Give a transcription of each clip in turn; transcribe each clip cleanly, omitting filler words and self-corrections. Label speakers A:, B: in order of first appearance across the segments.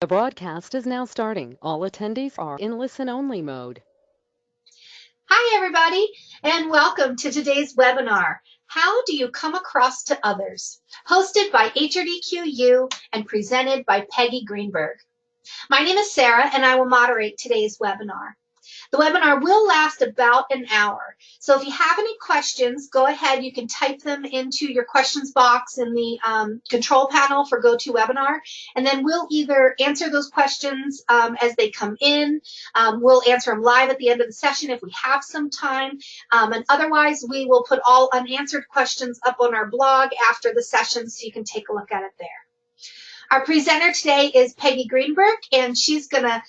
A: The broadcast is now starting. All attendees are in listen-only mode.
B: Hi, everybody, and welcome to today's webinar, How Do You Come Across to Others? Hosted by HRDQ-U and presented by Peggy Greenberg. My name is Sarah, and I will moderate today's webinar. The webinar will last about an hour. So if you have any questions, go ahead. You can type them into your questions box in the control panel for GoToWebinar, and then we'll either answer those questions as they come in. We'll answer them live at the end of the session if we have some time. And otherwise, we will put all unanswered questions up on our blog after the session so you can take a look at it there. Our presenter today is Peggy Greenberg, and she's going to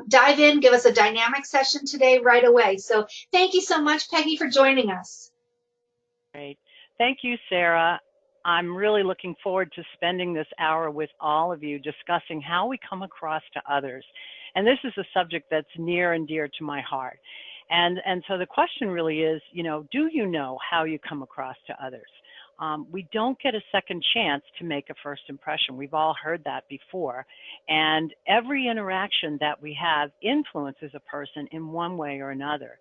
B: dive in, give us a dynamic session today right away. So thank you so much, Peggy, for joining us.
C: Great. Thank you, Sarah. I'm really looking forward to spending this hour with all of you discussing how we come across to others. And this is a subject that's near and dear to my heart. And so the question really is, do you know how you come across to others? We don't get a second chance to make a first impression. We've all heard that before. And every interaction that we have influences a person in one way or another.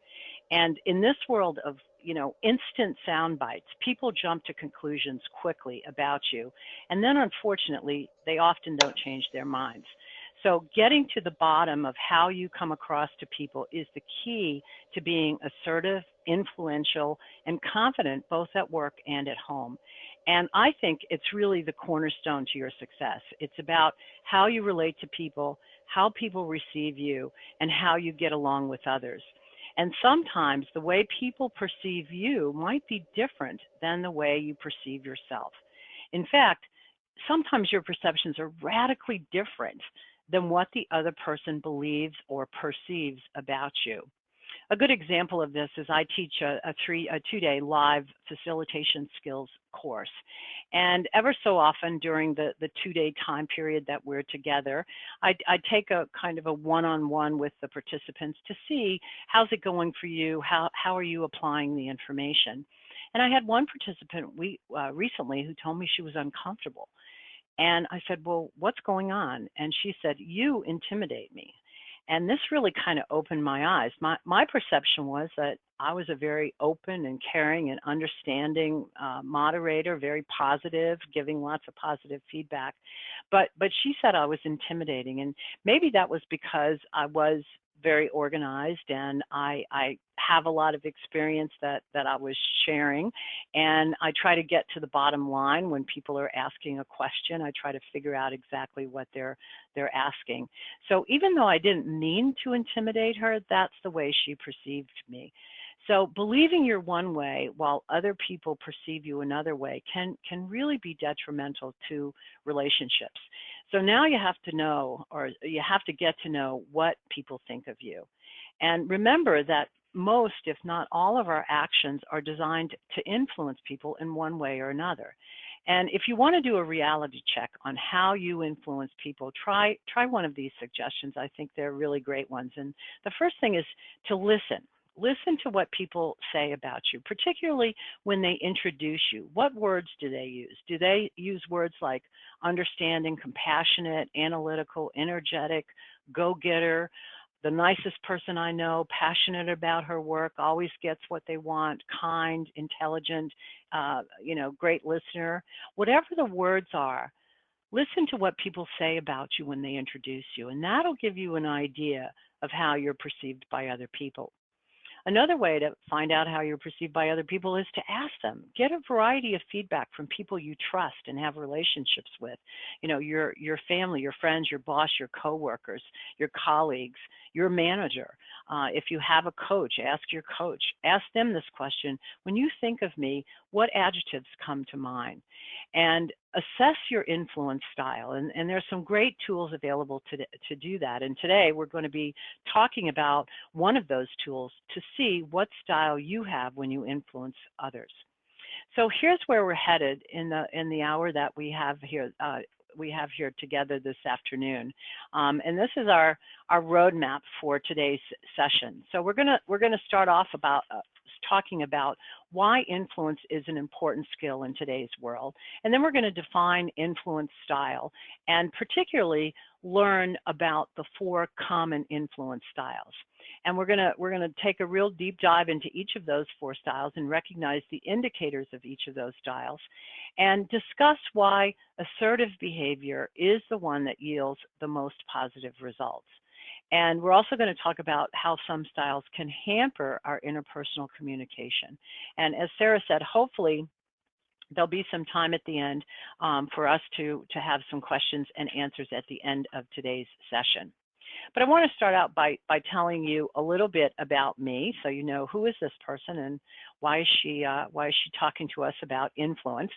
C: And in this world of, instant sound bites, people jump to conclusions quickly about you. And then unfortunately, they often don't change their minds. So getting to the bottom of how you come across to people is the key to being assertive, influential, and confident both at work and at home. And I think it's really the cornerstone to your success. It's about how you relate to people, how people receive you, and how you get along with others. And sometimes the way people perceive you might be different than the way you perceive yourself. In fact, sometimes your perceptions are radically different than what the other person believes or perceives about you. A good example of this is I teach a two-day live facilitation skills course. And ever so often during the two-day time period that we're together, I take a kind of a one-on-one with the participants to see how's it going for you, how are you applying the information. And I had one participant recently who told me she was uncomfortable. And I said, well, what's going on? And she said, you intimidate me. And this really kind of opened my eyes. My perception was that I was a very open and caring and understanding moderator, very positive, giving lots of positive feedback. But she said I was intimidating. And maybe that was because I was very organized and I have a lot of experience that I was sharing, and I try to get to the bottom line when people are asking a question. I try to figure out exactly what they're asking. So even though I didn't mean to intimidate her, that's the way she perceived me. So believing you're one way while other people perceive you another way can really be detrimental to relationships. So now you have to know, or you have to get to know what people think of you. And remember that most, if not all, of our actions are designed to influence people in one way or another. And if you want to do a reality check on how you influence people, try one of these suggestions. I think they're really great ones. And the first thing is to listen. Listen to what people say about you, particularly when they introduce you. What words do they use? Do they use words like understanding, compassionate, analytical, energetic, go-getter, the nicest person I know, passionate about her work, always gets what they want, kind, intelligent, great listener? Whatever the words are, listen to what people say about you when they introduce you, and that'll give you an idea of how you're perceived by other people. Another way to find out how you're perceived by other people is to ask them. Get a variety of feedback from people you trust and have relationships with. Your family, your friends, your boss, your coworkers, your colleagues, your manager. If you have a coach, ask your coach. Ask them this question: when you think of me, what adjectives come to mind? And assess your influence style. And there's some great tools available to do that. And today we're going to be talking about one of those tools to see what style you have when you influence others. So here's where we're headed in the hour that we have here. Together this afternoon, and this is our roadmap for today's session. So we're gonna start off talking about why influence is an important skill in today's world. And then we're going to define influence style and particularly learn about the 4 common influence styles. And we're going to take a real deep dive into each of those 4 styles and recognize the indicators of each of those styles and discuss why assertive behavior is the one that yields the most positive results. And we're also going to talk about how some styles can hamper our interpersonal communication. And as Sarah said, hopefully there'll be some time at the end for us to have some questions and answers at the end of today's session. But I want to start out by telling you a little bit about me, so you know who is this person and why is she talking to us about influence.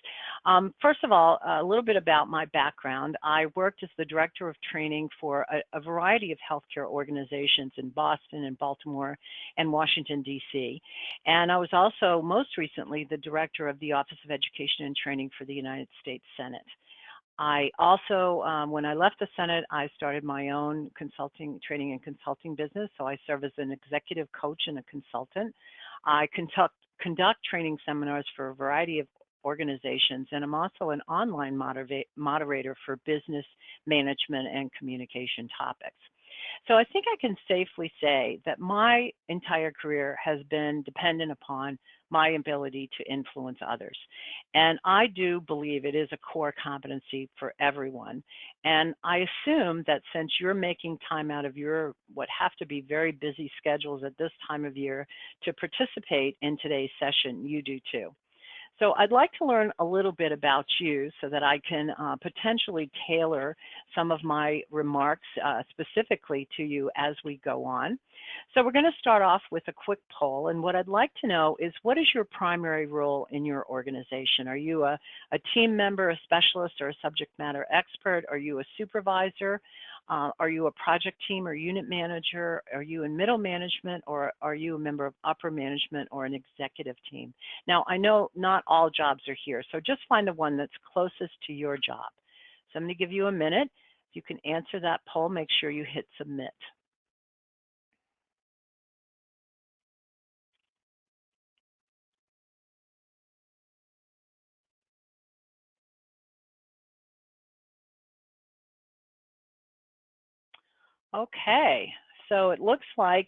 C: First of all, a little bit about my background. I worked as the director of training for a variety of healthcare organizations in Boston and Baltimore and Washington, D.C. And I was also most recently the director of the Office of Education and Training for the United States Senate. I also, when I left the Senate, I started my own training and consulting business. So I serve as an executive coach and a consultant. I conduct training seminars for a variety of organizations, and I'm also an online moderator for business management and communication topics. So I think I can safely say that my entire career has been dependent upon my ability to influence others. And I do believe it is a core competency for everyone. And I assume that since you're making time out of your what have to be very busy schedules at this time of year to participate in today's session, you do too. So I'd like to learn a little bit about you so that I can potentially tailor some of my remarks specifically to you as we go on. So we're going to start off with a quick poll, and what I'd like to know is, what is your primary role in your organization? Are you a team member, a specialist, or a subject matter expert? Are you a supervisor? Are you a project team or unit manager? Are you in middle management, or are you a member of upper management or an executive team? Now, I know not all jobs are here, so just find the one that's closest to your job. So I'm going to give you a minute. If you can answer that poll, make sure you hit submit. Okay, so it looks like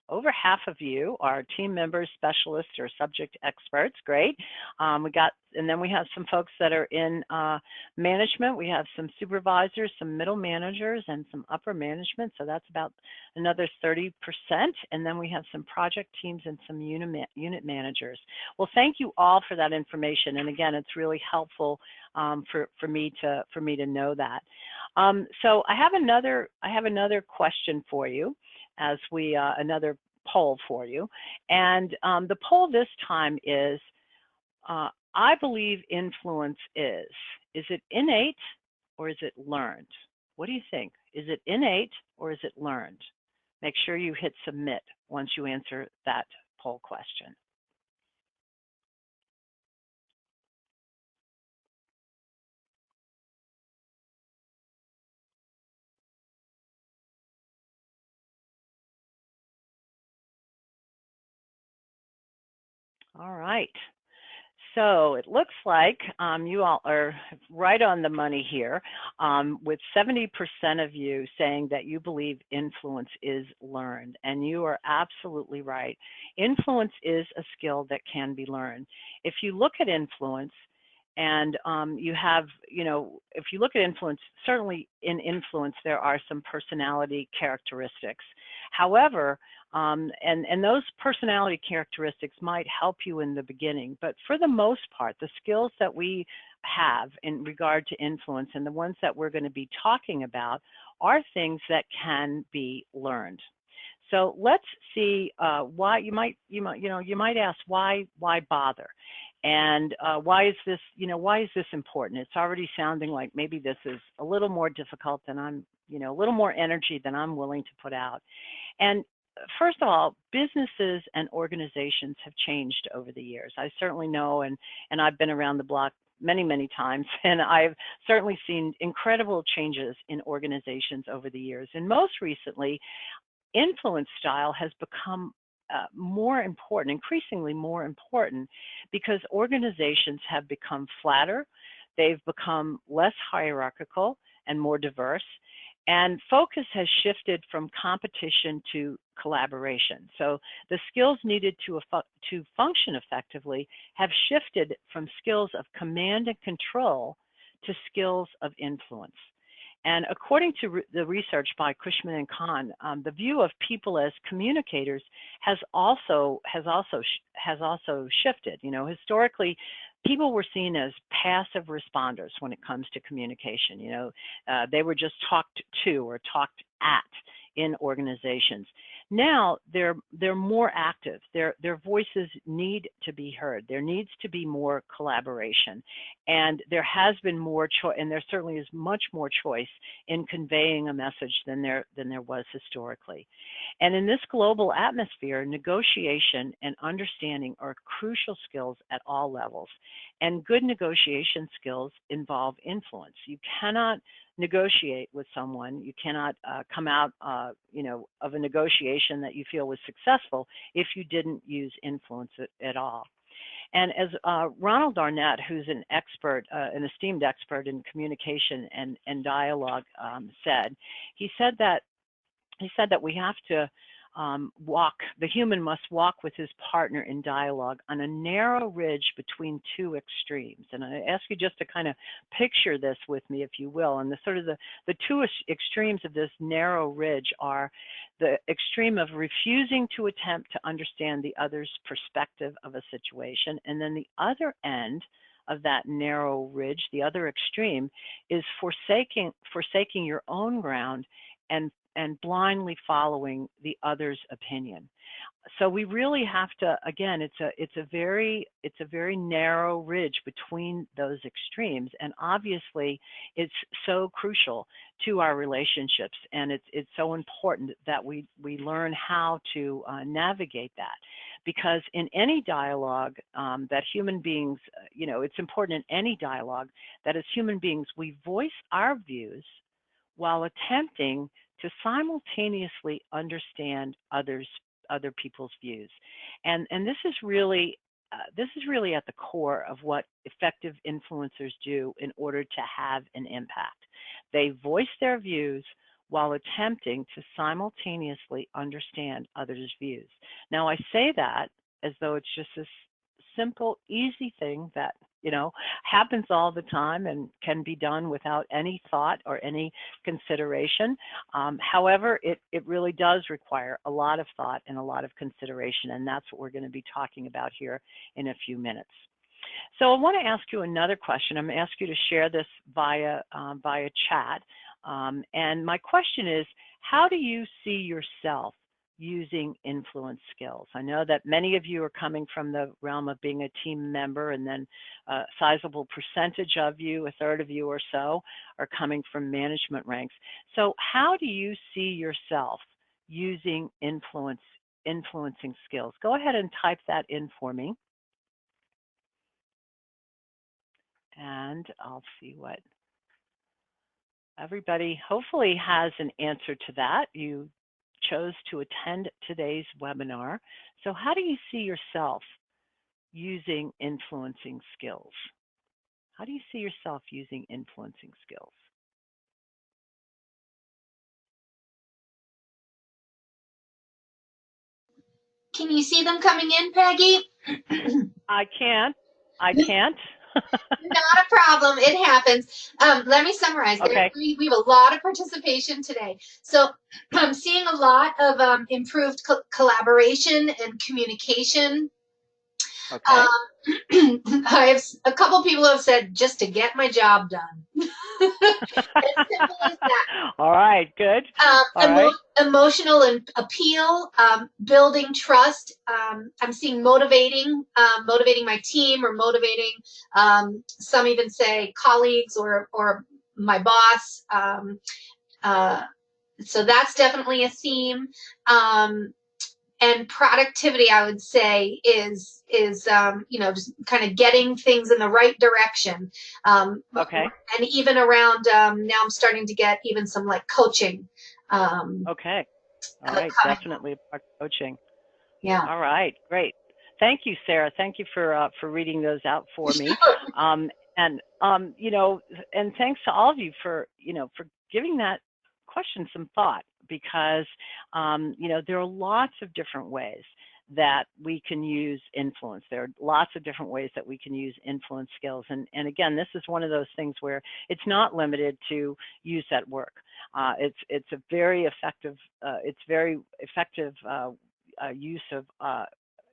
C: over half of you are team members, specialists, or subject experts. Great. And then we have some folks that are in management. We have some supervisors, some middle managers, and some upper management. So that's about another 30%. And then we have some project teams and some unit managers. Well, thank you all for that information. And again, it's really helpful for me to know that. So I have another question for you, as we another poll for you, and the poll this time is, I believe influence is it innate or is it learned? What do you think? Is it innate or is it learned? Make sure you hit submit once you answer that poll question. All right. So it looks like you all are right on the money here, with 70% of you saying that you believe influence is learned, and you are absolutely right. Influence is a skill that can be learned. If you look at influence, and if you look at influence, certainly in influence there are some personality characteristics. However, and those personality characteristics might help you in the beginning, but for the most part, the skills that we have in regard to influence and the ones that we're going to be talking about are things that can be learned. So let's see why you might ask why bother, and why is this important? It's already sounding like maybe this is a little more difficult than a little more energy than I'm willing to put out. And first of all, businesses and organizations have changed over the years. I certainly know, and I've been around the block many times, and I've certainly seen incredible changes in organizations over the years. And most recently, influence style has become more important, increasingly more important, because organizations have become flatter, they've become less hierarchical and more diverse, and focus has shifted from competition to collaboration. So the skills needed to function effectively have shifted from skills of command and control to skills of influence. And according to the research by Cushman and Kahn, the view of people as communicators has also shifted. You know, historically, people were seen as passive responders when it comes to communication. You know, they were just talked to or talked at in organizations. Now they're more active. Their voices need to be heard. There needs to be more collaboration, and there has been more choice, and there certainly is much more choice in conveying a message than there was historically. And in this global atmosphere, negotiation and understanding are crucial skills at all levels. And good negotiation skills involve influence. You cannot negotiate with someone. You cannot come out, of a negotiation that you feel was successful if you didn't use influence at all. And as Ronald Arnett, who's an expert, an esteemed expert in communication and dialogue, said that we have to the human must walk with his partner in dialogue on a narrow ridge between two extremes. And I ask you just to kind of picture this with me, if you will. And the two extremes of this narrow ridge are the extreme of refusing to attempt to understand the other's perspective of a situation. And then the other end of that narrow ridge, the other extreme, is forsaking your own ground and blindly following the other's opinion. So we really have to, again, it's a very narrow ridge between those extremes, and obviously it's so crucial to our relationships, and it's so important that we learn how to navigate that, because in any dialogue that human beings, it's important in any dialogue that as human beings we voice our views while attempting to simultaneously understand other people's views. And this is really at the core of what effective influencers do in order to have an impact. They voice their views while attempting to simultaneously understand others' views. Now, I say that as though it's just this simple, easy thing that happens all the time and can be done without any thought or any consideration. However, it really does require a lot of thought and a lot of consideration, and that's what we're going to be talking about here in a few minutes. So I want to ask you another question. I'm going to ask you to share this via chat. And my question is, how do you see yourself using influence skills? I know that many of you are coming from the realm of being a team member, and then a sizable percentage of you, a third of you or so, are coming from management ranks. So how do you see yourself using influencing skills? Go ahead and type that in for me. And I'll see what everybody hopefully has an answer to that. You chose to attend today's webinar. So how do you see yourself using influencing skills? How do you see yourself using influencing skills?
B: Can you see them coming in, Peggy?
C: I can't.
B: Not a problem. It happens. Let me summarize.
C: Okay.
B: We have a lot of participation today. So I'm seeing a lot of improved collaboration and communication.
C: Okay.
B: I have a couple people have said just to get my job done. As simple as that.
C: All right, good. All right.
B: Emotional and appeal, building trust. I'm seeing motivating my team, or motivating, some even say colleagues or my boss. So that's definitely a theme. And productivity, I would say, is just kind of getting things in the right direction.
C: Okay.
B: And even around now, I'm starting to get even some like coaching.
C: Okay. All right. Definitely about coaching.
B: Yeah.
C: All right, great. Thank you, Sarah. Thank you for reading those out for me. And you know, and thanks to all of you for for giving that question some thought, because you know, there are lots of different ways that we can use influence. There are lots of different ways that we can use influence skills. And again, this is one of those things where it's not limited to use at work. It's a very effective use of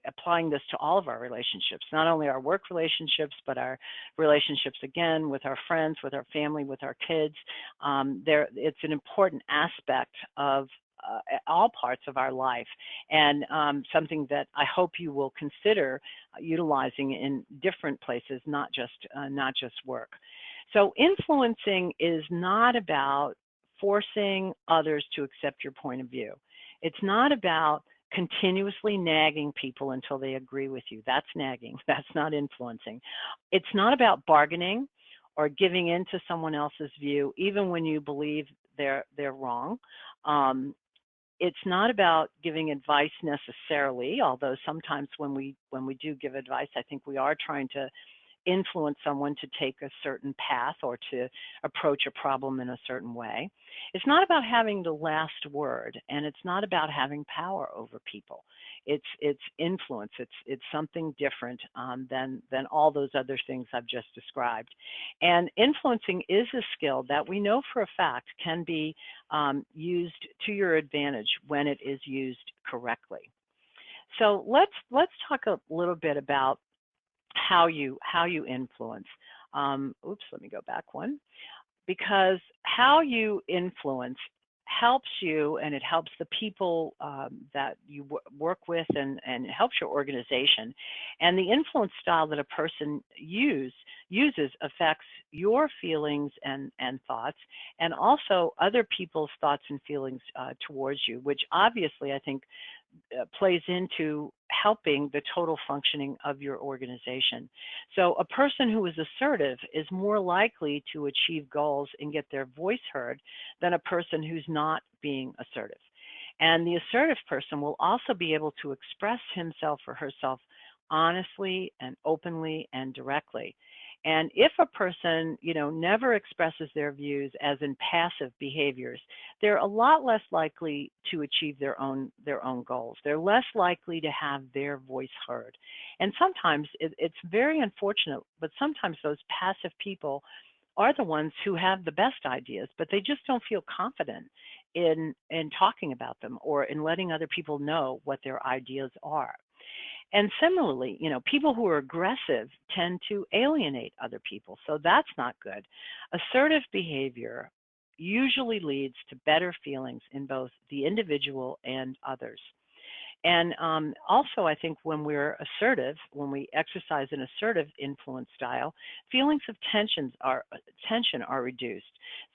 C: applying this to all of our relationships, not only our work relationships, but our relationships, again, with our friends, with our family, with our kids. It's an important aspect of all parts of our life, and something that I hope you will consider utilizing in different places, not just work. So influencing is not about forcing others to accept your point of view. It's not about continuously nagging people until they agree with you. That's nagging. That's not influencing. It's not about bargaining or giving in to someone else's view, even when you believe they're wrong. It's not about giving advice necessarily, although sometimes when we do give advice, I think we are trying to influence someone to take a certain path or to approach a problem in a certain way. It's not about having the last word, and it's not about having power over people. It's influence. It's something different than all those other things I've just described. And influencing is a skill that we know for a fact can be used to your advantage when it is used correctly. So let's talk a little bit about how you influence. Oops, let me go back one. Because how you influence helps you, and it helps the people that you work with, and it helps your organization. And the influence style that a person uses affects your feelings and thoughts, and also other people's thoughts and feelings towards you, which obviously I think plays into helping the total functioning of your organization. So a person who is assertive is more likely to achieve goals and get their voice heard than a person who's not being assertive. And the assertive person will also be able to express himself or herself honestly and openly and directly. And if a person, never expresses their views as in passive behaviors, they're a lot less likely to achieve their own goals. They're less likely to have their voice heard. And sometimes it's very unfortunate, but sometimes those passive people are the ones who have the best ideas, but they just don't feel confident in talking about them or in letting other people know what their ideas are. And similarly, people who are aggressive tend to alienate other people. So that's not good. Assertive behavior usually leads to better feelings in both the individual and others. And also, I think when we're assertive, when we exercise an assertive influence style, feelings of tension are reduced.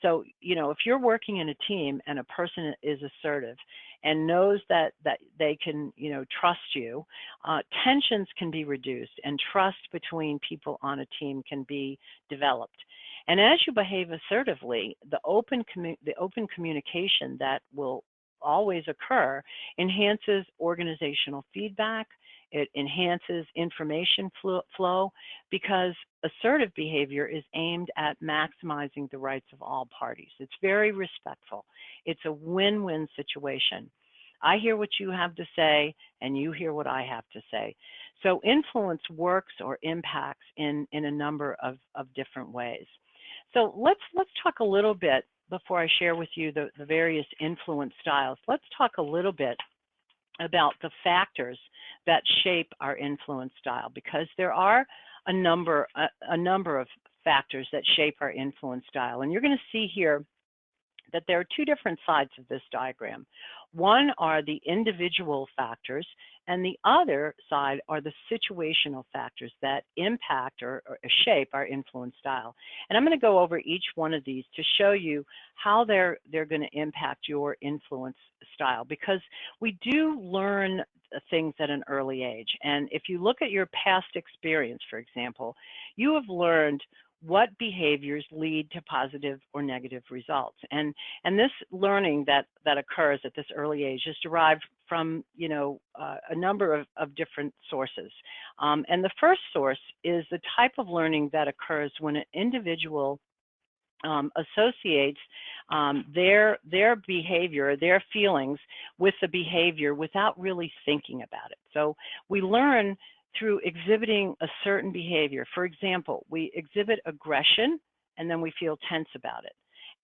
C: So, if you're working in a team and a person is assertive and knows that they can, trust you, tensions can be reduced, and trust between people on a team can be developed. And as you behave assertively, the open communication that will always occur enhances organizational feedback. It enhances information flow, because assertive behavior is aimed at maximizing the rights of all parties. It's very respectful. It's a win-win situation. I hear what you have to say, and you hear what I have to say. So influence works or impacts in a number of different ways. So let's talk a little bit, before I share with you the various influence styles, let's talk a little bit about the factors that shape our influence style, because there are a number of factors that shape our influence style. And you're going to see here that there are two different sides of this diagram. One are the individual factors, and the other side are the situational factors that impact or shape our influence style. And I'm going to go over each one of these to show you how they're going to impact your influence style, because we do learn things at an early age. And if you look at your past experience, for example, you have learned what behaviors lead to positive or negative results. And this learning that occurs at this early age is derived from, a number of different sources. And the first source is the type of learning that occurs when an individual associates their behavior, their feelings with the behavior without really thinking about it. So we learn through exhibiting a certain behavior. For example, we exhibit aggression and then we feel tense about it.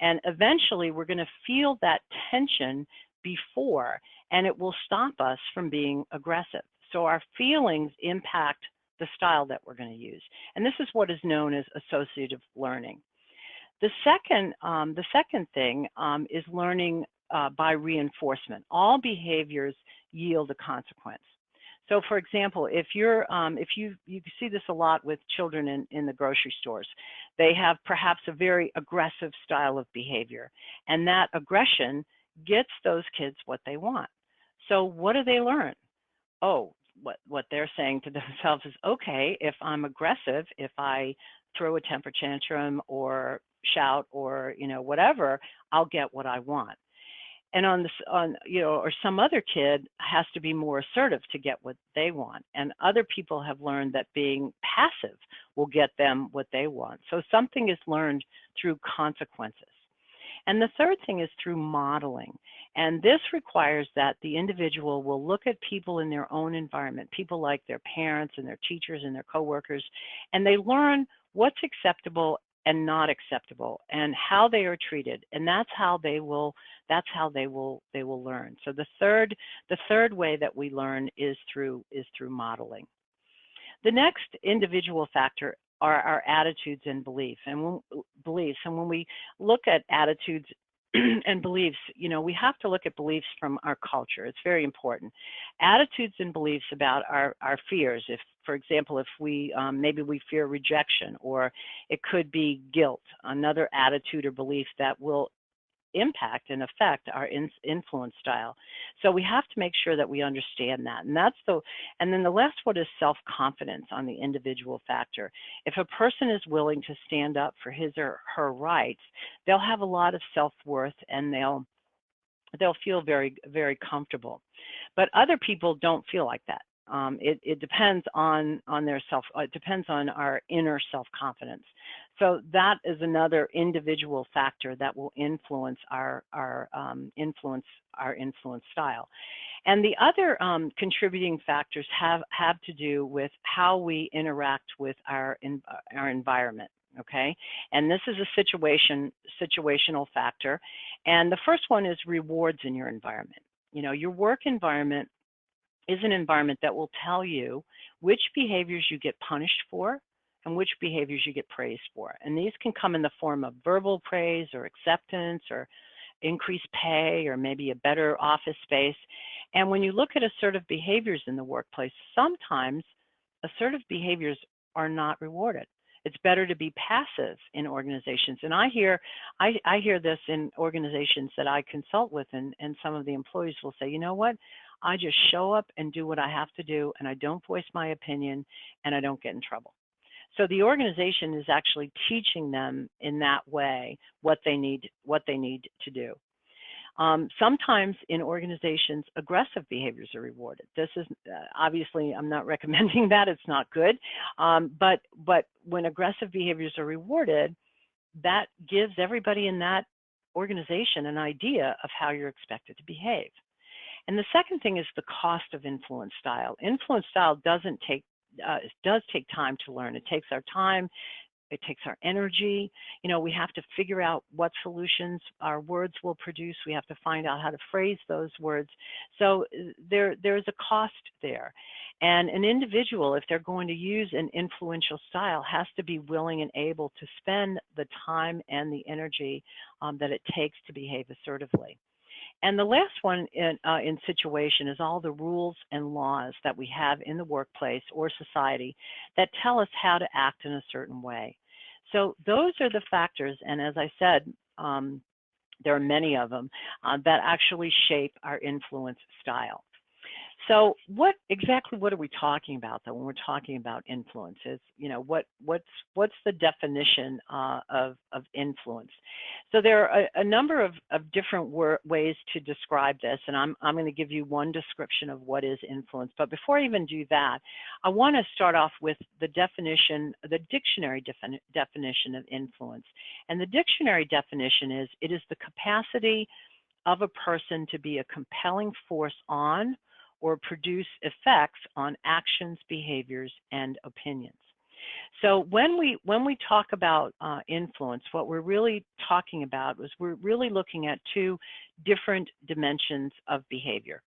C: And eventually we're going to feel that tension before, and it will stop us from being aggressive. So our feelings impact the style that we're going to use. And this is what is known as associative learning. The second thing is learning by reinforcement. All behaviors yield a consequence. So, for example, if you see this a lot with children in the grocery stores, they have perhaps a very aggressive style of behavior, and that aggression gets those kids what they want. So, what do they learn? Oh, what they're saying to themselves is, okay, if I'm aggressive, if I throw a temper tantrum or shout or whatever, I'll get what I want. And or some other kid has to be more assertive to get what they want. And other people have learned that being passive will get them what they want. So something is learned through consequences. And the third thing is through modeling. And this requires that the individual will look at people in their own environment, people like their parents and their teachers and their coworkers, and they learn what's acceptable and not acceptable and how they are treated. And that's how they will learn. So the third way that we learn is through modeling. The next individual factor are our attitudes and beliefs. And when we look at attitudes and beliefs, we have to look at beliefs from our culture. It's very important. Attitudes and beliefs about our fears. If, for example, if maybe we fear rejection, or it could be guilt, another attitude or belief that will impact and affect our influence style. So we have to make sure that we understand that. And then the last one is self-confidence on the individual factor. If a person is willing to stand up for his or her rights, they'll have a lot of self-worth and they'll feel very, very comfortable. But other people don't feel like that. It depends on it depends on our inner self-confidence. So that is another individual factor that will influence our influence style. And the other contributing factors have to do with how we interact with our environment. Okay, and this is a situational factor. And the first one is rewards in your environment. Your work environment is an environment that will tell you which behaviors you get punished for and which behaviors you get praised for. And these can come in the form of verbal praise or acceptance or increased pay or maybe a better office space. And when you look at assertive behaviors in the workplace, sometimes assertive behaviors are not rewarded. It's better to be passive in organizations. And I hear this in organizations that I consult with, and some of the employees will say, you know what? I just show up and do what I have to do, and I don't voice my opinion, and I don't get in trouble. So the organization is actually teaching them in that way what they need to do. Sometimes in organizations, aggressive behaviors are rewarded. This is obviously, I'm not recommending that. It's not good. But when aggressive behaviors are rewarded, that gives everybody in that organization an idea of how you're expected to behave. And the second thing is the cost of influence style. Influence style does take time to learn. It takes our time. It takes our energy. We have to figure out what solutions our words will produce. We have to find out how to phrase those words. So there's a cost there. And an individual, if they're going to use an influential style, has to be willing and able to spend the time and the energy that it takes to behave assertively. And the last one in situation is all the rules and laws that we have in the workplace or society that tell us how to act in a certain way. So those are the factors, and as I said, there are many of them that actually shape our influence style. So what are we talking about though when we're talking about influence? Is, what's the definition of influence? So there are a number of different ways to describe this, and I'm going to give you one description of what is influence. But before I even do that, I want to start off with the definition, the dictionary definition of influence. And the dictionary definition is, it is the capacity of a person to be a compelling force on or produce effects on actions, behaviors, and opinions. So when we talk about influence, what we're really talking about is we're really looking at two different dimensions of behavior.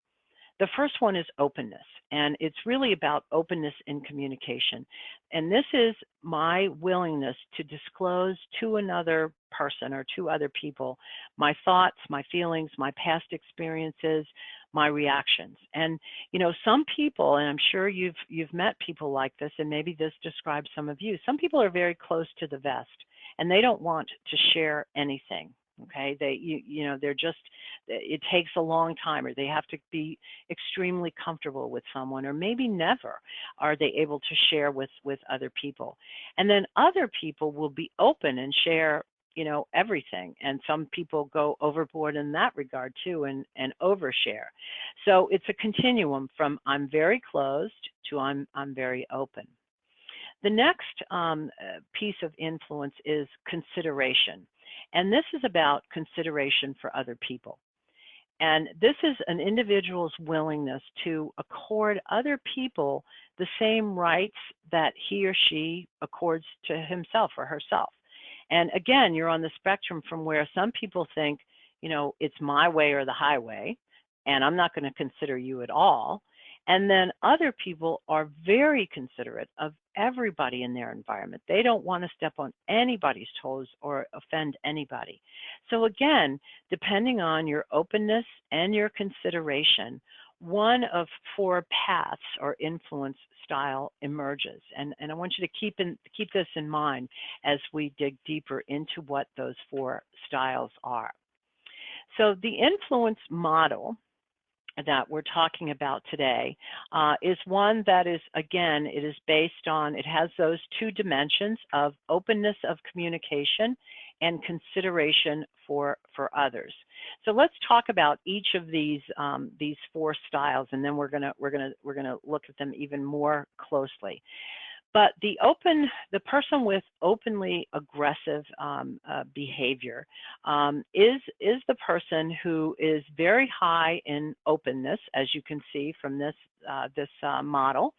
C: The first one is openness, and it's really about openness in communication. And this is my willingness to disclose to another person or to other people my thoughts, my feelings, my past experiences, my reactions. And some people, and I'm sure you've met people like this, and maybe this describes some of you. Some people are very close to the vest, and they don't want to share anything. Okay, they're just, it takes a long time, or they have to be extremely comfortable with someone, or maybe never are they able to share with other people. And then other people will be open and share everything, and some people go overboard in that regard too, and overshare. So it's a continuum from I'm very closed to I'm very open. The next piece of influence is consideration. And this is about consideration for other people. And this is an individual's willingness to accord other people the same rights that he or she accords to himself or herself. And again, you're on the spectrum from where some people think, it's my way or the highway, and I'm not going to consider you at all. And then other people are very considerate of everybody in their environment. They don't want to step on anybody's toes or offend anybody. So again, depending on your openness and your consideration, one of four paths or influence style emerges. And I want you to keep this in mind as we dig deeper into what those four styles are. So the influence model that we're talking about today is one that is, again, it is based on, it has those two dimensions of openness of communication and consideration for others. So let's talk about each of these four styles, and then we're gonna look at them even more closely. But the person with openly aggressive behavior is the person who is very high in openness, as you can see from this model,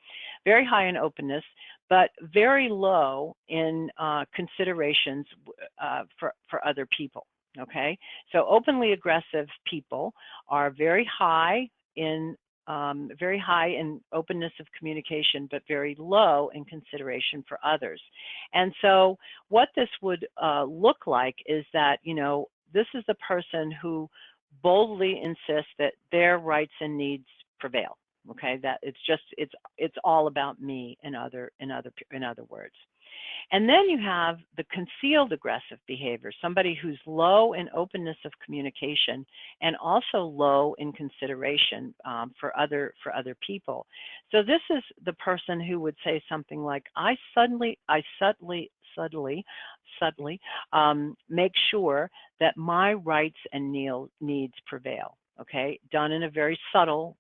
C: very high in openness, but very low in considerations for other people. Okay, so openly aggressive people are very high in openness of communication, but very low in consideration for others. And so what this would look like is that, this is the person who boldly insists that their rights and needs prevail. Okay, that it's all about me, in other words. And then you have the concealed aggressive behavior, somebody who's low in openness of communication and also low in consideration for other people. So this is the person who would say something like, I subtly make sure that my rights and needs prevail. Okay, done in a very subtle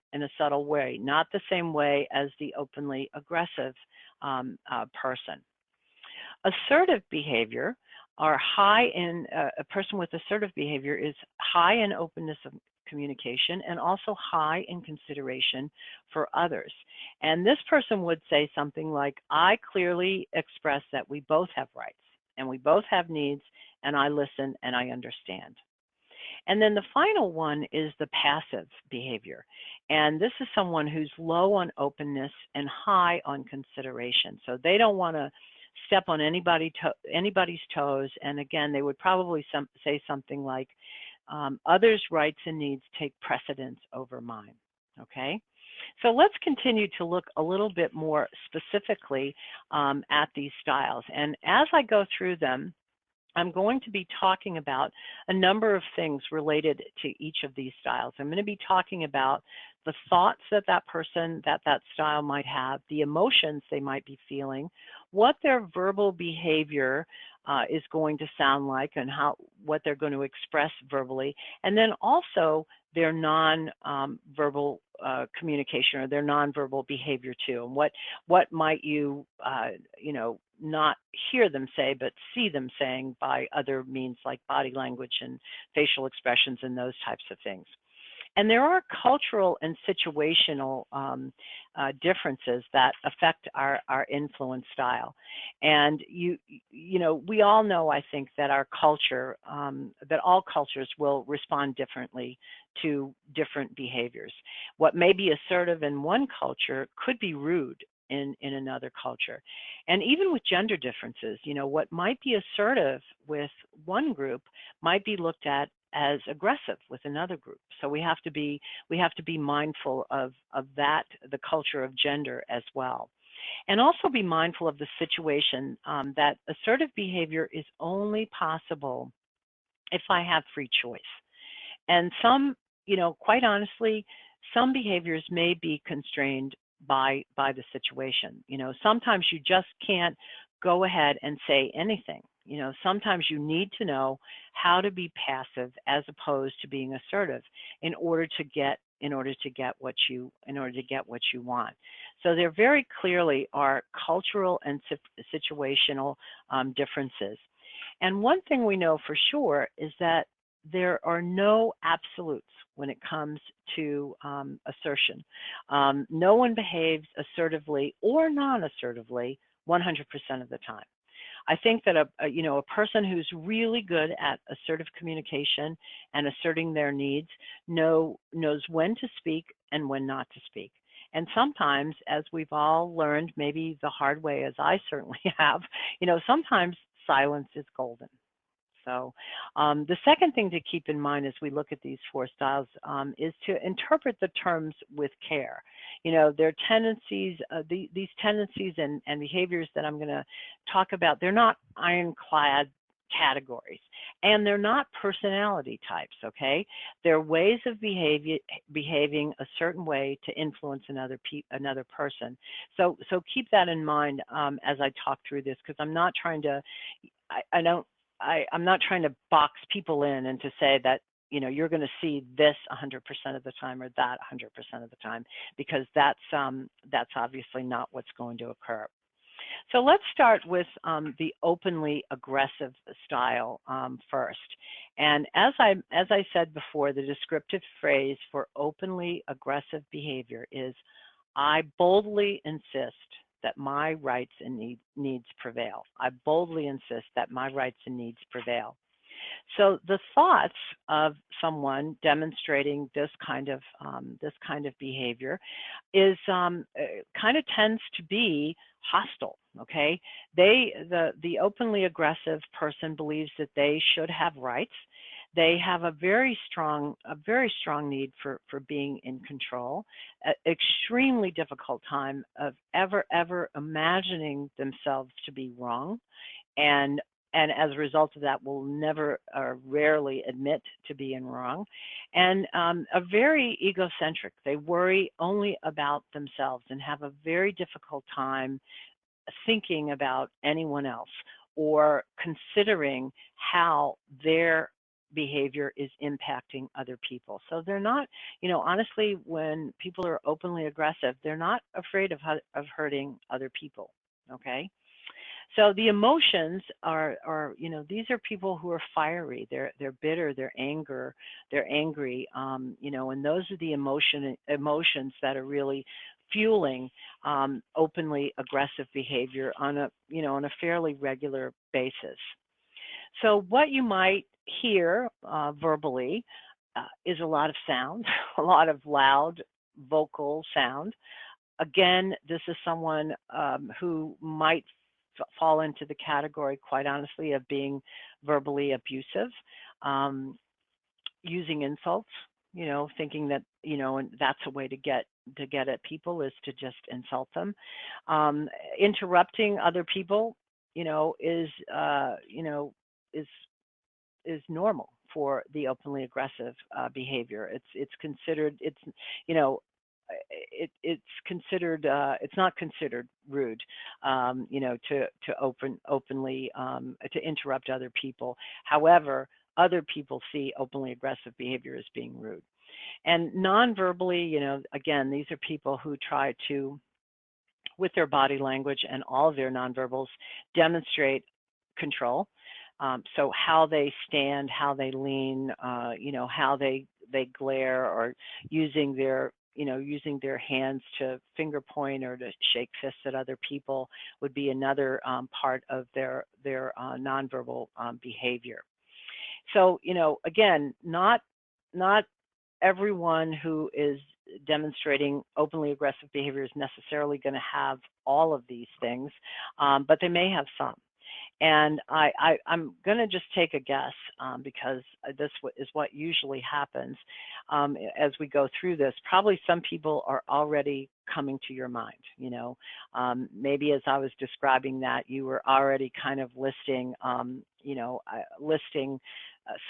C: way, not the same way as the openly aggressive person. Assertive behavior are high in, a person with assertive behavior is high in openness of communication and also high in consideration for others. And this person would say something like, I clearly express that we both have rights and we both have needs, and I listen and I understand. And then the final one is the passive behavior. And this is someone who's low on openness and high on consideration. So they don't want to step on anybody's toes. And again, they would probably say something like, others' rights and needs take precedence over mine. Okay? So let's continue to look a little bit more specifically at these styles. And as I go through them, I'm going to be talking about a number of things related to each of these styles. I'm going to be talking about the thoughts that that style might have, the emotions they might be feeling, what their verbal behavior is going to sound like, and what they're going to express verbally, and then also their non-verbal communication, or their non-verbal behavior too, and what might you not hear them say, but see them saying by other means like body language and facial expressions and those types of things. And there are cultural and situational differences that affect our influence style. And we all know, I think, that our culture, that all cultures will respond differently to different behaviors. What may be assertive in one culture could be rude in another culture. And even with gender differences, what might be assertive with one group might be looked at as aggressive with another group. So we have to be mindful of that, the culture of gender as well. And also be mindful of the situation that assertive behavior is only possible if I have free choice. And some, quite honestly, some behaviors may be constrained by the situation. Sometimes you just can't go ahead and say anything. Sometimes you need to know how to be passive as opposed to being assertive in order to get what you want. So there very clearly are cultural and situational differences. And one thing we know for sure is that there are no absolutes when it comes to assertion. No one behaves assertively or non-assertively 100% of the time. I think that a person who's really good at assertive communication and asserting their needs knows when to speak and when not to speak. And sometimes, as we've all learned, maybe the hard way, as I certainly have, sometimes silence is golden. So the second thing to keep in mind as we look at these four styles is to interpret the terms with care. Their tendencies, these tendencies and behaviors that I'm going to talk about, they're not ironclad categories, and they're not personality types, okay? They're ways of behaving a certain way to influence another person. So keep that in mind as I talk through this, because I'm not trying to, I'm not trying to box people in and to say that, you're going to see this 100% of the time or that 100% of the time, because that's obviously not what's going to occur. So let's start with the openly aggressive style first. And as I said before, the descriptive phrase for openly aggressive behavior is, I boldly insist that my rights and needs prevail. I boldly insist that my rights and needs prevail. So the thoughts of someone demonstrating this kind of behavior is kind of tends to be hostile. Okay, the openly aggressive person believes that they should have rights. They have a very strong need for being in control. Extremely difficult time of ever imagining themselves to be wrong, and as a result of that, will never or rarely admit to being wrong, and a very egocentric. They worry only about themselves and have a very difficult time thinking about anyone else or considering how their behavior is impacting other people. So they're not, honestly, when people are openly aggressive, they're not afraid of hurting other people, okay? So the emotions are, these are people who are fiery. They're bitter. They're angry. And those are the emotions that are really fueling openly aggressive behavior on a fairly regular basis. So what you might hear verbally is a lot of sound, a lot of loud vocal sound. Again, this is someone who might fall into the category, quite honestly, of being verbally abusive, using insults, thinking that, and that's a way to get at people is to just insult them. Interrupting other people, is normal for the openly aggressive behavior. It's considered, it's considered, it's not considered rude, to openly to interrupt other people. However, other people see openly aggressive behavior as being rude. And non-verbally, again, these are people who try to, with their body language and all of their nonverbals, demonstrate control. So how they stand, how they lean, how they glare, or using their hands to finger point or to shake fists at other people would be another part of their nonverbal behavior. So, again, not everyone who is demonstrating openly aggressive behavior is necessarily going to have all of these things, but they may have some. And I'm going to just take a guess, because this is what usually happens as we go through this. Probably some people are already coming to your mind. Maybe as I was describing that, you were already kind of listing,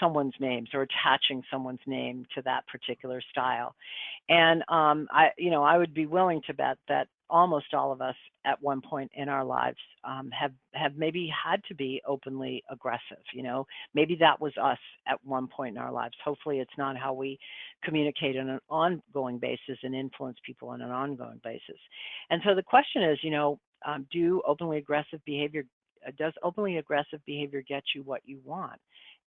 C: someone's names or attaching someone's name to that particular style. And I would be willing to bet that almost all of us at one point in our lives have maybe had to be openly aggressive. Maybe that was us at one point in our lives. Hopefully it's not how we communicate on an ongoing basis and influence people on an ongoing basis. And so the question is, does openly aggressive behavior get you what you want?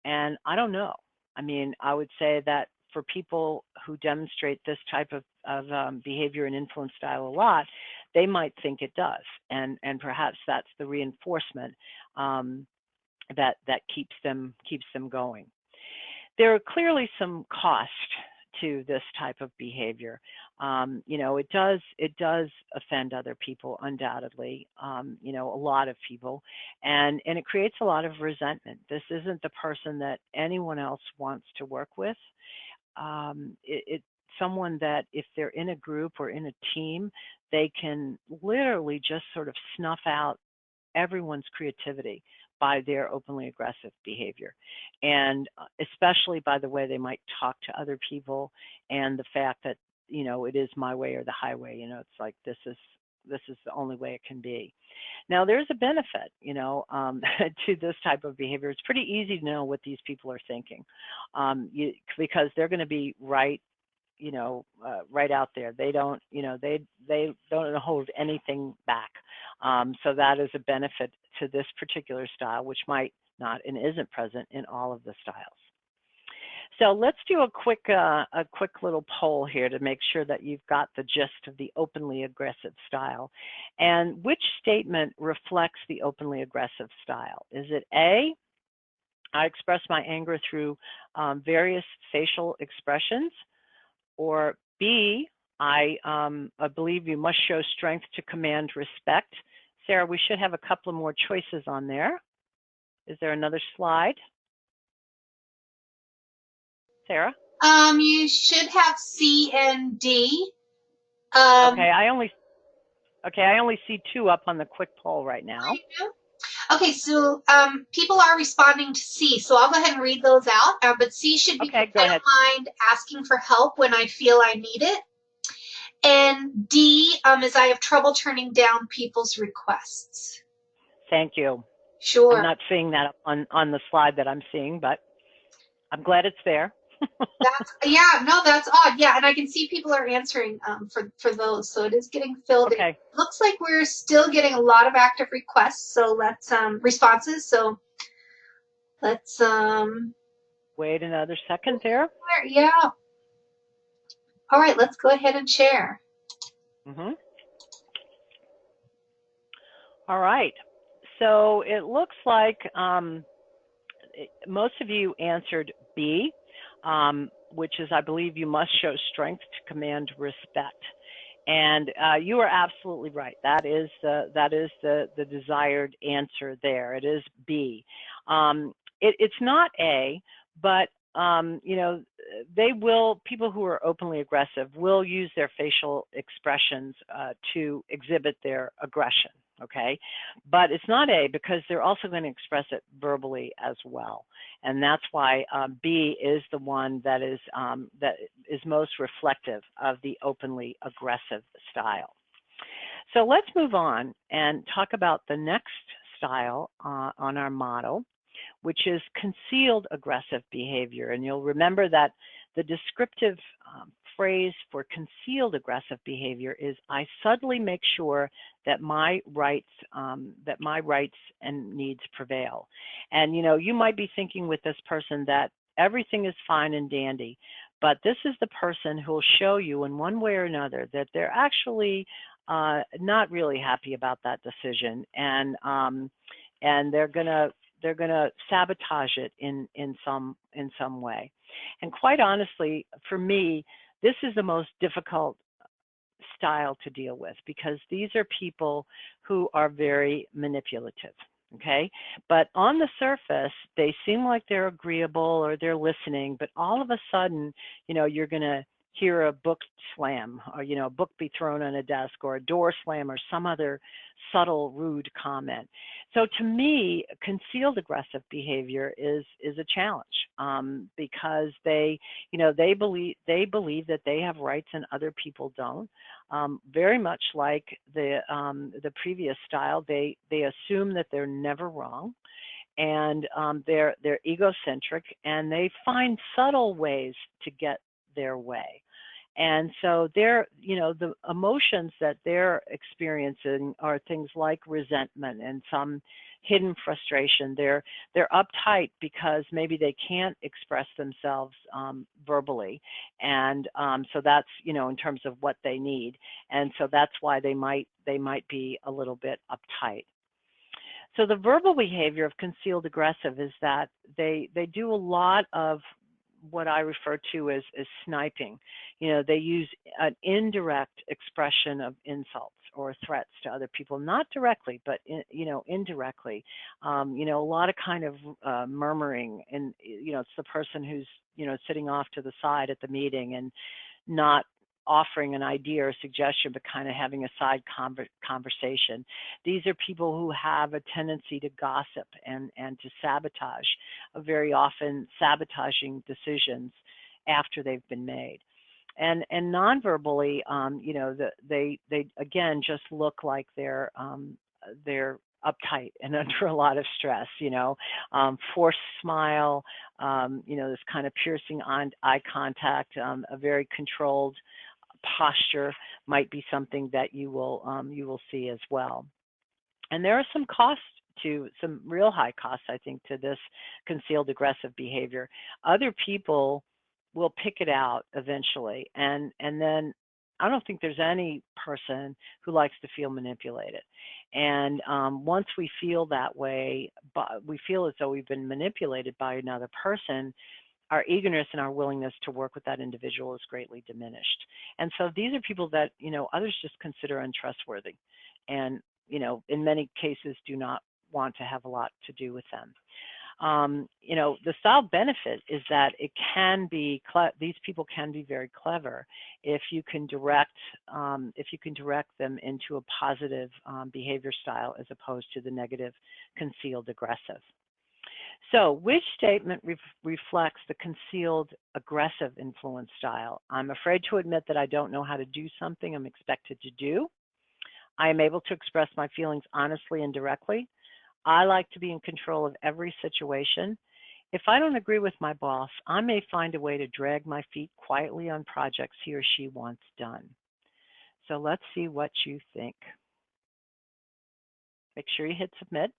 C: And I don't know. I mean, I would say that for people who demonstrate this type of behavior and influence style a lot, they might think it does. And perhaps that's the reinforcement that keeps them going. There are clearly some cost to this type of behavior. It does offend other people, undoubtedly, a lot of people, and it creates a lot of resentment. This isn't the person that anyone else wants to work with. It's someone that if they're in a group or in a team, they can literally just sort of snuff out everyone's creativity by their openly aggressive behavior, and especially by the way they might talk to other people, and the fact that it is my way or the highway. It's like this is the only way it can be. Now there's a benefit, to this type of behavior. It's pretty easy to know what these people are thinking, because they're going to be right out there. They don't, they don't hold anything back. So that is a benefit to this particular style, which might not and isn't present in all of the styles. So let's do a quick little poll here to make sure that you've got the gist of the openly aggressive style. And which statement reflects the openly aggressive style? Is it A, I express my anger through various facial expressions, or B, I believe you must show strength to command respect? Sarah, we should have a couple of more choices on there. Is there another slide? Sarah?
B: You should have C and D.
C: Okay, I only see two up on the quick poll right now.
B: Okay, so people are responding to C, so I'll go ahead and read those out. But C should be,
C: okay,
B: I don't mind asking for help when I feel I need it. And D is I have trouble turning down people's requests.
C: Thank you.
B: Sure.
C: I'm not seeing that on the slide that I'm seeing, but I'm glad it's there.
B: That's odd. Yeah, and I can see people are answering for those, so it is getting filled in. Looks like we're still getting a lot of active requests, so let's responses. So let's
C: wait another second there.
B: Yeah. All right, let's go ahead and share.
C: All right. So it looks like most of you answered B, which is, I believe, you must show strength to command respect. And you are absolutely right. That is the desired answer there. It is B. It's not A, but people who are openly aggressive will use their facial expressions to exhibit their aggression. okay? But it's not A because they're also going to express it verbally as well. And that's why B is the one that is most reflective of the openly aggressive style. So let's move on and talk about the next style on our model, which is concealed aggressive behavior. And you'll remember that the descriptive phrase for concealed aggressive behavior is, I subtly make sure that my rights and needs prevail. And you might be thinking with this person that everything is fine and dandy, but this is the person who will show you in one way or another that they're actually not really happy about that decision, and they're gonna sabotage it in some way. And quite honestly, for me, this is the most difficult style to deal with, because these are people who are very manipulative, okay? But on the surface, they seem like they're agreeable or they're listening, but all of a sudden, you're gonna hear a book slam, or a book be thrown on a desk, or a door slam, or some other subtle rude comment. So to me, concealed aggressive behavior is a challenge, because they believe that they have rights and other people don't. Very much like the previous style, they assume that they're never wrong, and they're egocentric, and they find subtle ways to get their way. And so the emotions that they're experiencing are things like resentment and some hidden frustration. They're uptight because maybe they can't express themselves verbally, and so that's in terms of what they need, and so that's why they might be a little bit uptight. So the verbal behavior of concealed aggressive is that they do a lot of what I refer to as sniping. They use an indirect expression of insults or threats to other people, not directly, but indirectly. A lot of kind of murmuring, and it's the person who's sitting off to the side at the meeting and not offering an idea or suggestion, but kind of having a side conversation. These are people who have a tendency to gossip and to sabotage, very often sabotaging decisions after they've been made. And non-verbally, they again just look like they're uptight and under a lot of stress, forced smile, this kind of piercing eye contact, a very controlled posture might be something that you will see as well. And there are some costs, some real high costs, I think, to this concealed aggressive behavior. Other people will pick it out eventually, and then I don't think there's any person who likes to feel manipulated. And once we feel that way, we feel as though we've been manipulated by another person, our eagerness and our willingness to work with that individual is greatly diminished. And so these are people that, others just consider untrustworthy, and, in many cases do not want to have a lot to do with them. The style benefit is that it can be, these people can be very clever if you can direct them into a positive behavior style as opposed to the negative concealed aggressive. So which statement reflects the concealed aggressive influence style? I'm afraid to admit that I don't know how to do something I'm expected to do. I am able to express my feelings honestly and directly. I like to be in control of every situation. If I don't agree with my boss, I may find a way to drag my feet quietly on projects he or she wants done. So let's see what you think. Make sure you hit submit.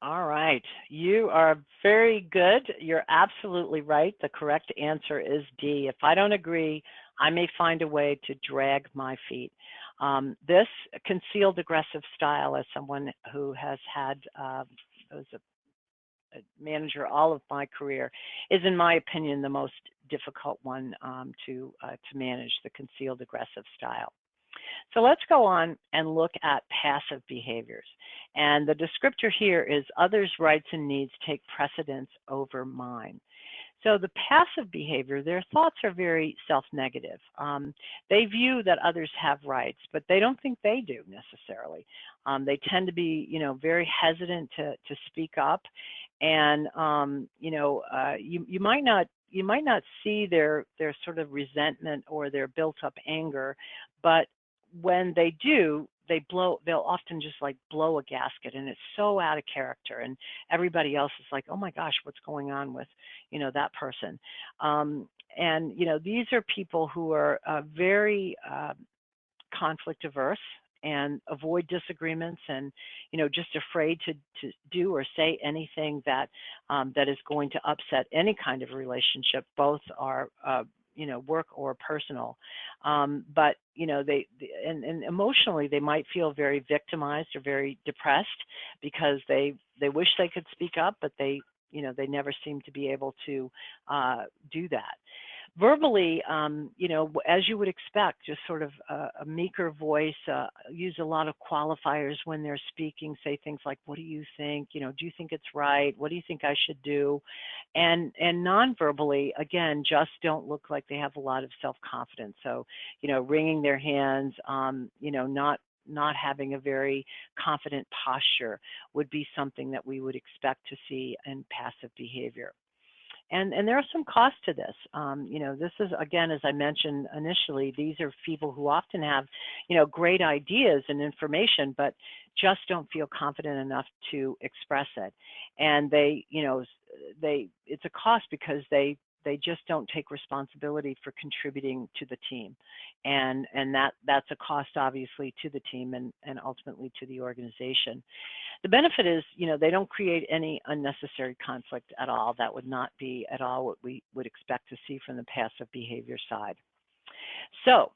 C: All right, you are very good. You're absolutely right. The correct answer is D. If I don't agree, I may find a way to drag my feet. This concealed aggressive style, as someone who has had was manager all of my career, is, in my opinion, the most difficult one to manage, the concealed aggressive style. So let's go on and look at passive behaviors. And the descriptor here is others' rights and needs take precedence over mine. So the passive behavior, their thoughts are very self-negative. They view that others have rights, but they don't think they do necessarily. They tend to be, very hesitant to speak up, and you might not see their sort of resentment or their built-up anger, but when they do, they'll often just like blow a gasket, and it's so out of character, and everybody else is like, oh my gosh, what's going on with that person. And these are people who are very conflict averse and avoid disagreements, and just afraid to do or say anything that is going to upset any kind of relationship, both are work or personal. But they emotionally they might feel very victimized or very depressed because they wish they could speak up, but they never seem to be able to do that. Verbally, as you would expect, just sort of a meeker voice, use a lot of qualifiers when they're speaking, say things like, what do you think? Do you think it's right? What do you think I should do? And non-verbally, again, just don't look like they have a lot of self-confidence. So, wringing their hands, not having a very confident posture would be something that we would expect to see in passive behavior. And there are some costs to this. This is, again, as I mentioned initially, these are people who often have, great ideas and information, but just don't feel confident enough to express it. And it's a cost because they just don't take responsibility for contributing to the team. And that's a cost, obviously, to the team and ultimately to the organization. The benefit is, they don't create any unnecessary conflict at all. That would not be at all what we would expect to see from the passive behavior side. So,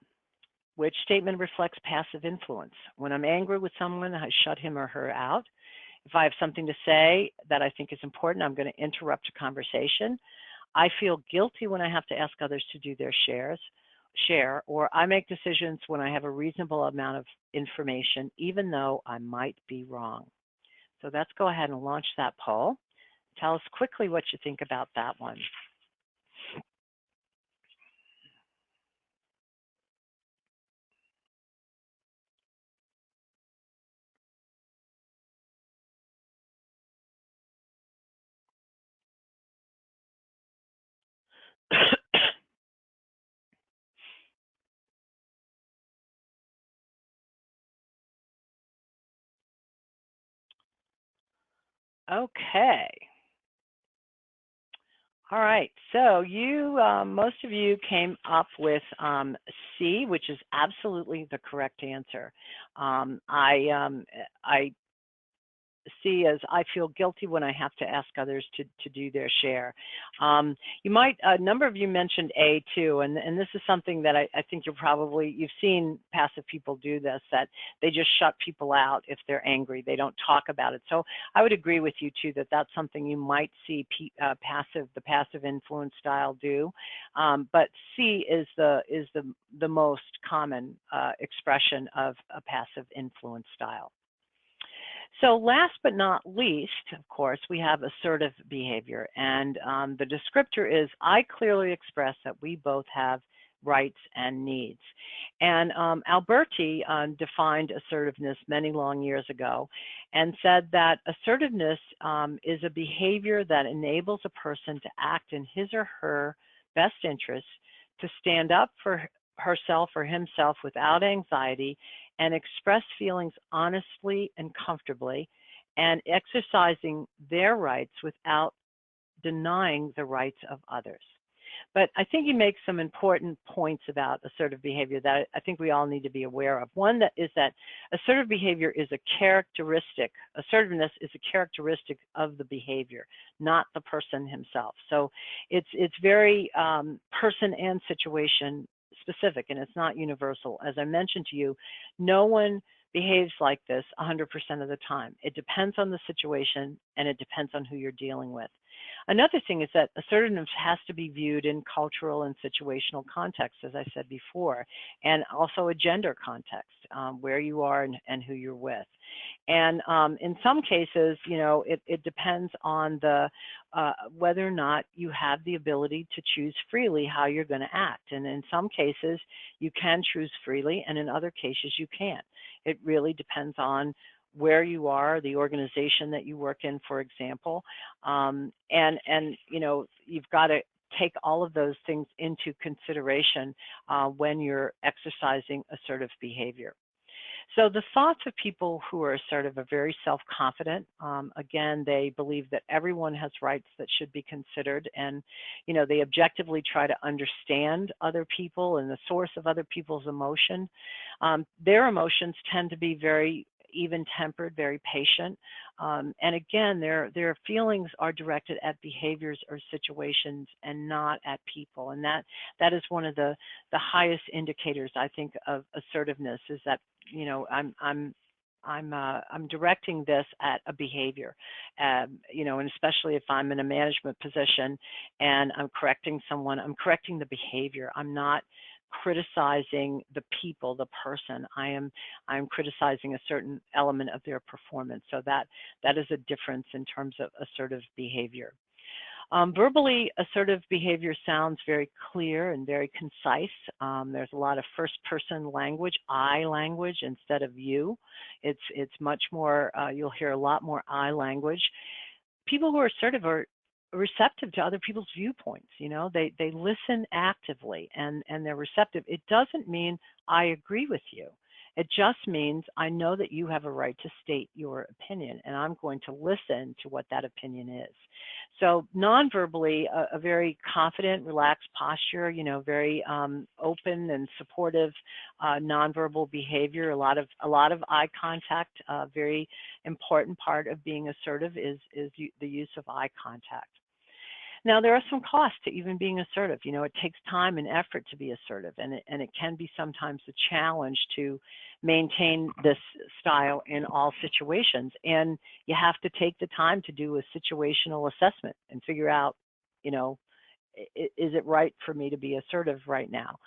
C: which statement reflects passive influence? When I'm angry with someone, I shut him or her out. If I have something to say that I think is important, I'm going to interrupt a conversation. I feel guilty when I have to ask others to do their share, or I make decisions when I have a reasonable amount of information, even though I might be wrong. So let's go ahead and launch that poll. Tell us quickly what you think about that one. Okay. All right, so most of you came up with C, which is absolutely the correct answer. I C as I feel guilty when I have to ask others to do their share. A number of you mentioned A too, and this is something that I think you've seen passive people do this, that they just shut people out if they're angry. They don't talk about it. So I would agree with you too that that's something you might see the passive influence style do. But C is the most common expression of a passive influence style. So last but not least, of course, we have assertive behavior. And the descriptor is, I clearly express that we both have rights and needs. And Alberti defined assertiveness many long years ago and said that assertiveness is a behavior that enables a person to act in his or her best interests, to stand up for herself or himself without anxiety, and express feelings honestly and comfortably, and exercising their rights without denying the rights of others. But I think you make some important points about assertive behavior that I think we all need to be aware of. One that is that assertive behavior is assertiveness is a characteristic of the behavior, not the person himself. So it's very person and situation specific, and it's not universal. As I mentioned to you, no one behaves like this 100% of the time. It depends on the situation, and it depends on who you're dealing with. Another thing is that assertiveness has to be viewed in cultural and situational context, as I said before, and also a gender context, where you are and who you're with. And in some cases, it depends on the whether or not you have the ability to choose freely how you're going to act. And in some cases, you can choose freely, and in other cases, you can't. It really depends on where you are, the organization that you work in, for example, and you've got to take all of those things into consideration when you're exercising assertive behavior. So the thoughts of people who are assertive are very self-confident. Again, they believe that everyone has rights that should be considered, and they objectively try to understand other people and the source of other people's emotion. Their emotions tend to be very even-tempered, very patient, and again, their feelings are directed at behaviors or situations and not at people. And that is one of the highest indicators, I think, of assertiveness, is that I'm directing this at a behavior, and especially if I'm in a management position and I'm correcting someone, I'm correcting the behavior. I'm not criticizing the people, the person. I'm criticizing a certain element of their performance. So that is a difference in terms of assertive behavior. Verbally assertive behavior sounds very clear and very concise. There's a lot of first-person language, I language instead of you. It's much more, you'll hear a lot more I language. People who are assertive are receptive to other people's viewpoints. They listen actively and they're receptive. It doesn't mean I agree with you. It just means I know that you have a right to state your opinion, and I'm going to listen to what that opinion is. So non-verbally, a very confident, relaxed posture, very open and supportive nonverbal behavior, a lot of eye contact. Very important part of being assertive is the use of eye contact. Now, there are some costs to even being assertive. It takes time and effort to be assertive, and it can be sometimes a challenge to maintain this style in all situations. And you have to take the time to do a situational assessment and figure out, is it right for me to be assertive right now?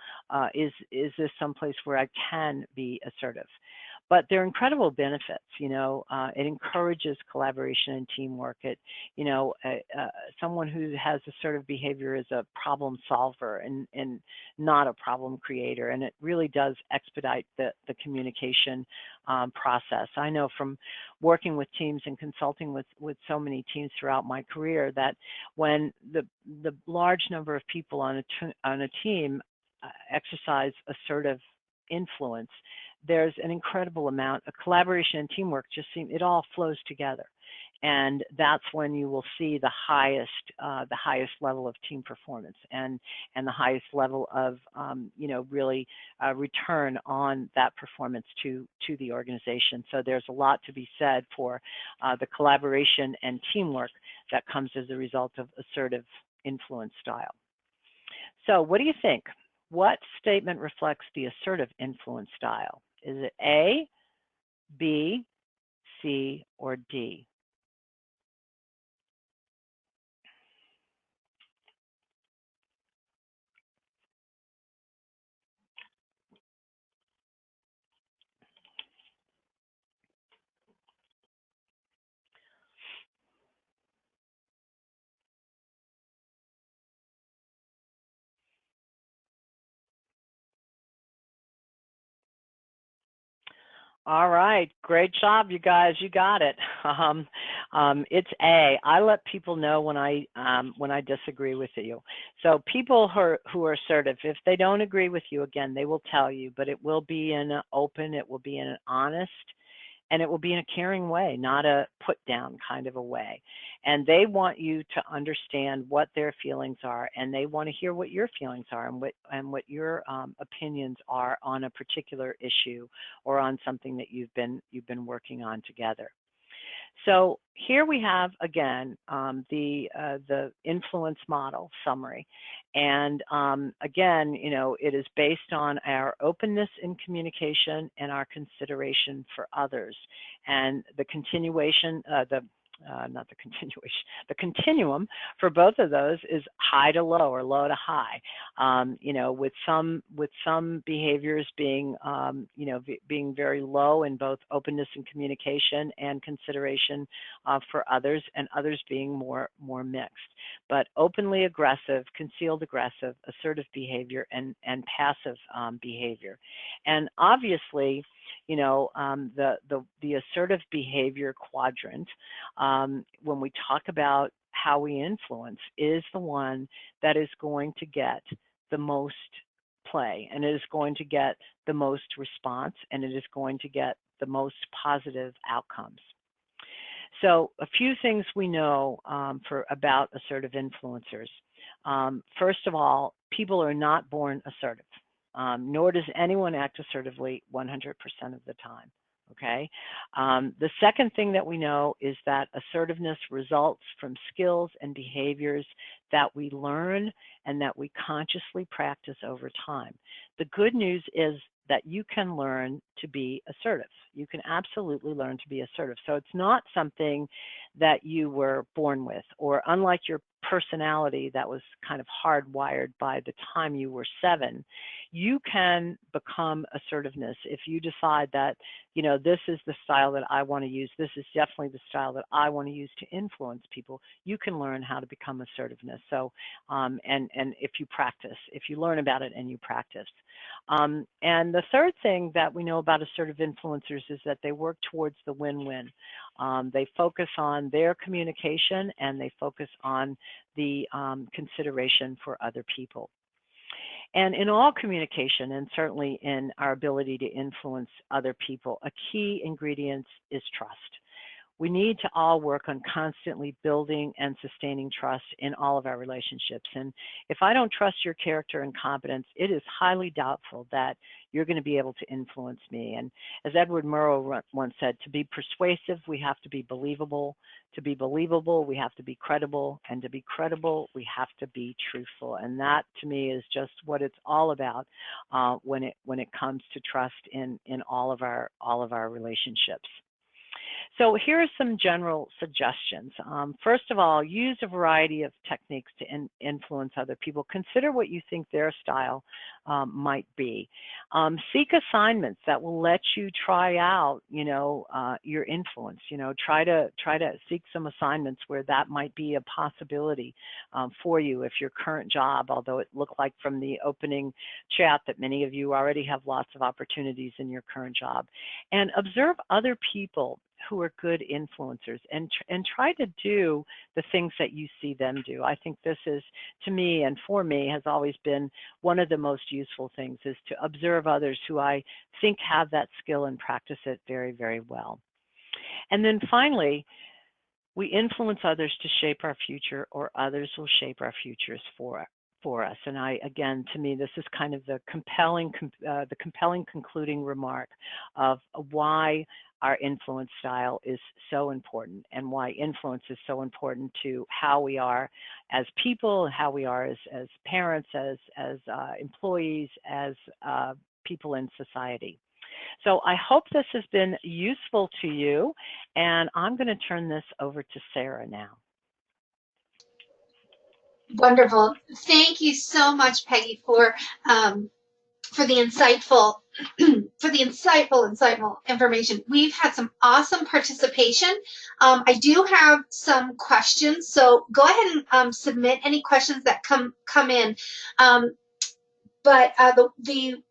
C: Is this someplace where I can be assertive? But there are incredible benefits. It encourages collaboration and teamwork. Someone who has assertive behavior is a problem solver and not a problem creator, and it really does expedite the communication process. I know from working with teams and consulting with so many teams throughout my career that when the large number of people on a team exercise assertive influence, there's an incredible amount of collaboration and teamwork. It all flows together, and that's when you will see the highest level of team performance and the highest level of really return on that performance to the organization. So there's a lot to be said for the collaboration and teamwork that comes as a result of assertive influence style. So what do you think? What statement reflects the assertive influence style? Is it A, B, C, or D? All right, great job, you guys. You got it. It's A. I let people know when I disagree with you. So people who are assertive, if they don't agree with you, again, they will tell you, but it will be in an open, it will be in an honest, and it will be in a caring way, not a put down kind of a way. And they want you to understand what their feelings are, and they want to hear what your feelings are and what your opinions are on a particular issue or on something that you've been working on together. So here we have, again, the influence model summary. And again, it is based on our openness in communication and our consideration for others. And the continuation, not the continuation, the continuum for both of those is high to low or low to high. With some behaviors being, being very low in both openness and communication and consideration for others, and others being more mixed. But openly aggressive, concealed aggressive, assertive behavior, and passive behavior. And obviously, the assertive behavior quadrant, when we talk about how we influence, is the one that is going to get the most play, and it is going to get the most response, and it is going to get the most positive outcomes. So a few things we know about assertive influencers. First of all, people are not born assertive, nor does anyone act assertively 100% of the time. Okay. The second thing that we know is that assertiveness results from skills and behaviors that we learn and that we consciously practice over time. The good news is that you can learn to be assertive. You can absolutely learn to be assertive. So it's not something that you were born with, or unlike your personality that was kind of hardwired by the time you were 7, you can become assertiveness if you decide that, this is the style that I want to use. This is definitely the style that I want to use to influence people. You can learn how to become assertiveness. So, and if you practice, if you learn about it and you practice. And the third thing that we know about assertive influencers is that they work towards the win-win. They focus on their communication, and they focus on the consideration for other people. And in all communication, and certainly in our ability to influence other people, a key ingredient is trust. We need to all work on constantly building and sustaining trust in all of our relationships. And if I don't trust your character and competence, it is highly doubtful that you're going to be able to influence me. And as Edward Murrow once said, to be persuasive, we have to be believable. To be believable, we have to be credible. And to be credible, we have to be truthful. And that, to me, is just what it's all about when it comes to trust in all of our relationships. So here are some general suggestions. First of all, use a variety of techniques to influence other people. Consider what you think their style might be. Seek assignments that will let you try out, your influence. Try to seek some assignments where that might be a possibility for you if your current job, although it looked like from the opening chat that many of you already have lots of opportunities in your current job. And observe other people who are good influencers, and try to do the things that you see them do. I think this is, to me and for me, has always been one of the most useful things, is to observe others who I think have that skill and practice it very, very well. And then finally, we influence others to shape our future, or others will shape our futures for us. And again, to me, this is kind of the compelling concluding remark of why our influence style is so important, and why influence is so important to how we are as people, how we are as parents, as employees, as people in society. So I hope this has been useful to you, and I'm going to turn this over to Sarah now.
B: Wonderful. Thank you so much, Peggy, for the insightful insightful information. We've had some awesome participation. I do have some questions, so go ahead and submit any questions that come in. But the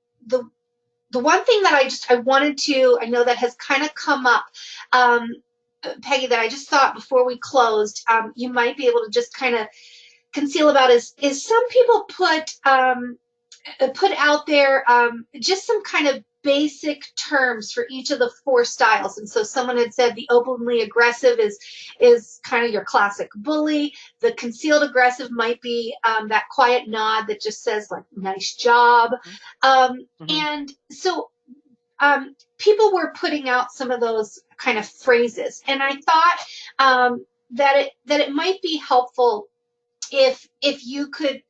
B: one thing that I wanted to, I know that has kind of come up, Peggy, that I just thought before we closed, you might be able to just kind of conceal about is some people put out there just some kind of basic terms for each of the 4 styles. And so someone had said the openly aggressive is kind of your classic bully. The concealed aggressive might be that quiet nod that just says, like, nice job. And so people were putting out some of those kind of phrases, and I thought that it might be helpful if you could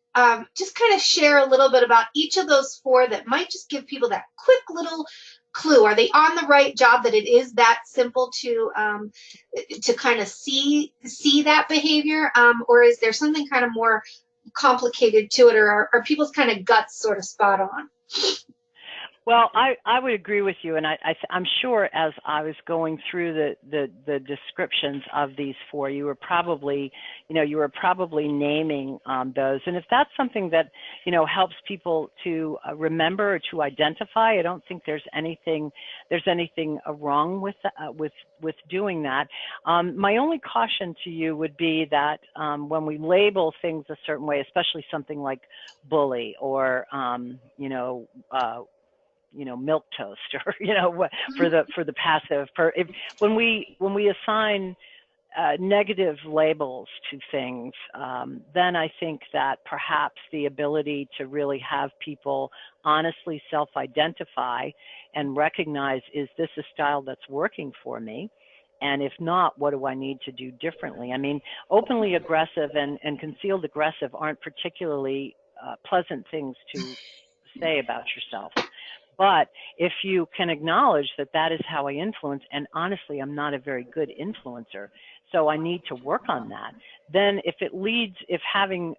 B: just kind of share a little bit about each of those four that might just give people that quick little clue. Are they on the right job? That it is that simple to kind of see that behavior, or is there something kind of more complicated to it, or are people's kind of guts sort of spot on?
C: Well, I would agree with you, and I'm sure as I was going through the descriptions of these four, you were probably naming those. And if that's something that helps people to remember or to identify, I don't think there's anything wrong with doing that. My only caution to you would be that when we label things a certain way, especially something like bully or milk toast, or for the passive. When we assign negative labels to things, then I think that perhaps the ability to really have people honestly self-identify and recognize, is this a style that's working for me? And if not, what do I need to do differently? I mean, openly aggressive and concealed aggressive aren't particularly pleasant things to say about yourself. But if you can acknowledge that that is how I influence, and honestly, I'm not a very good influencer, so I need to work on that, then if having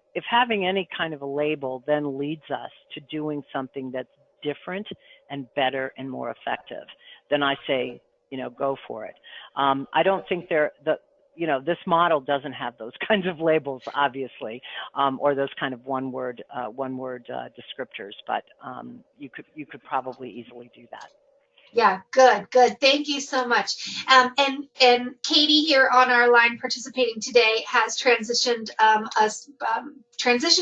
C: any kind of a label then leads us to doing something that's different and better and more effective, then I say, go for it. I don't think this model doesn't have those kinds of labels, obviously, or those kind of one-word descriptors. But you could probably easily do that.
B: Yeah, good. Thank you so much. And Katie here on our line participating today has transitioned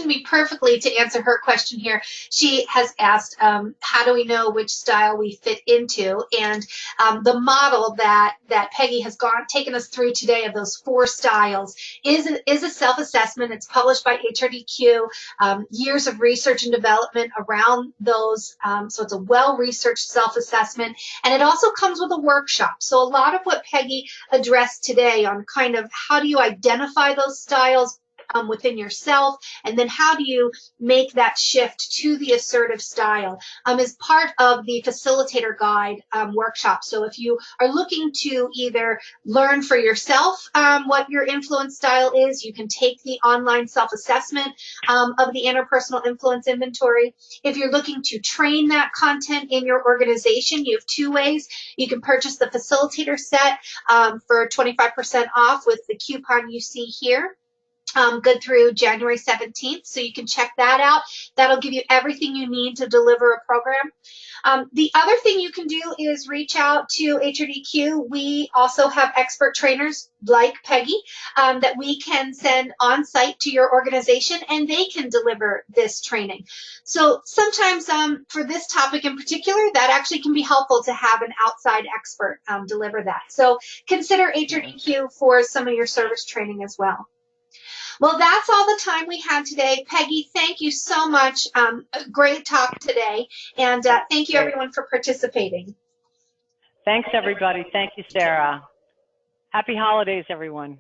B: me perfectly to answer her question here. She has asked, how do we know which style we fit into? And the model that Peggy has taken us through today of those four styles is a self-assessment. It's published by HRDQ, years of research and development around those. So it's a well-researched self-assessment. And it also comes with a workshop. So a lot of what Peggy addressed today on kind of how do you identify those styles within yourself, and then how do you make that shift to the assertive style is part of the facilitator guide workshop. So if you are looking to either learn for yourself what your influence style is, you can take the online self-assessment of the Interpersonal Influence Inventory. If you're looking to train that content in your organization, you have two ways. You can purchase the facilitator set for 25% off with the coupon you see here. Good through January 17th, so you can check that out. That'll give you everything you need to deliver a program. The other thing you can do is reach out to HRDQ. We also have expert trainers like Peggy that we can send on site to your organization, and they can deliver this training. So sometimes for this topic in particular, that actually can be helpful to have an outside expert deliver that. So consider HRDQ for some of your service training as well. Well, that's all the time we had today. Peggy, thank you so much. Great talk today. And thank you, everyone, for participating.
C: Thanks, everybody. Thank you, Sarah. Happy holidays, everyone.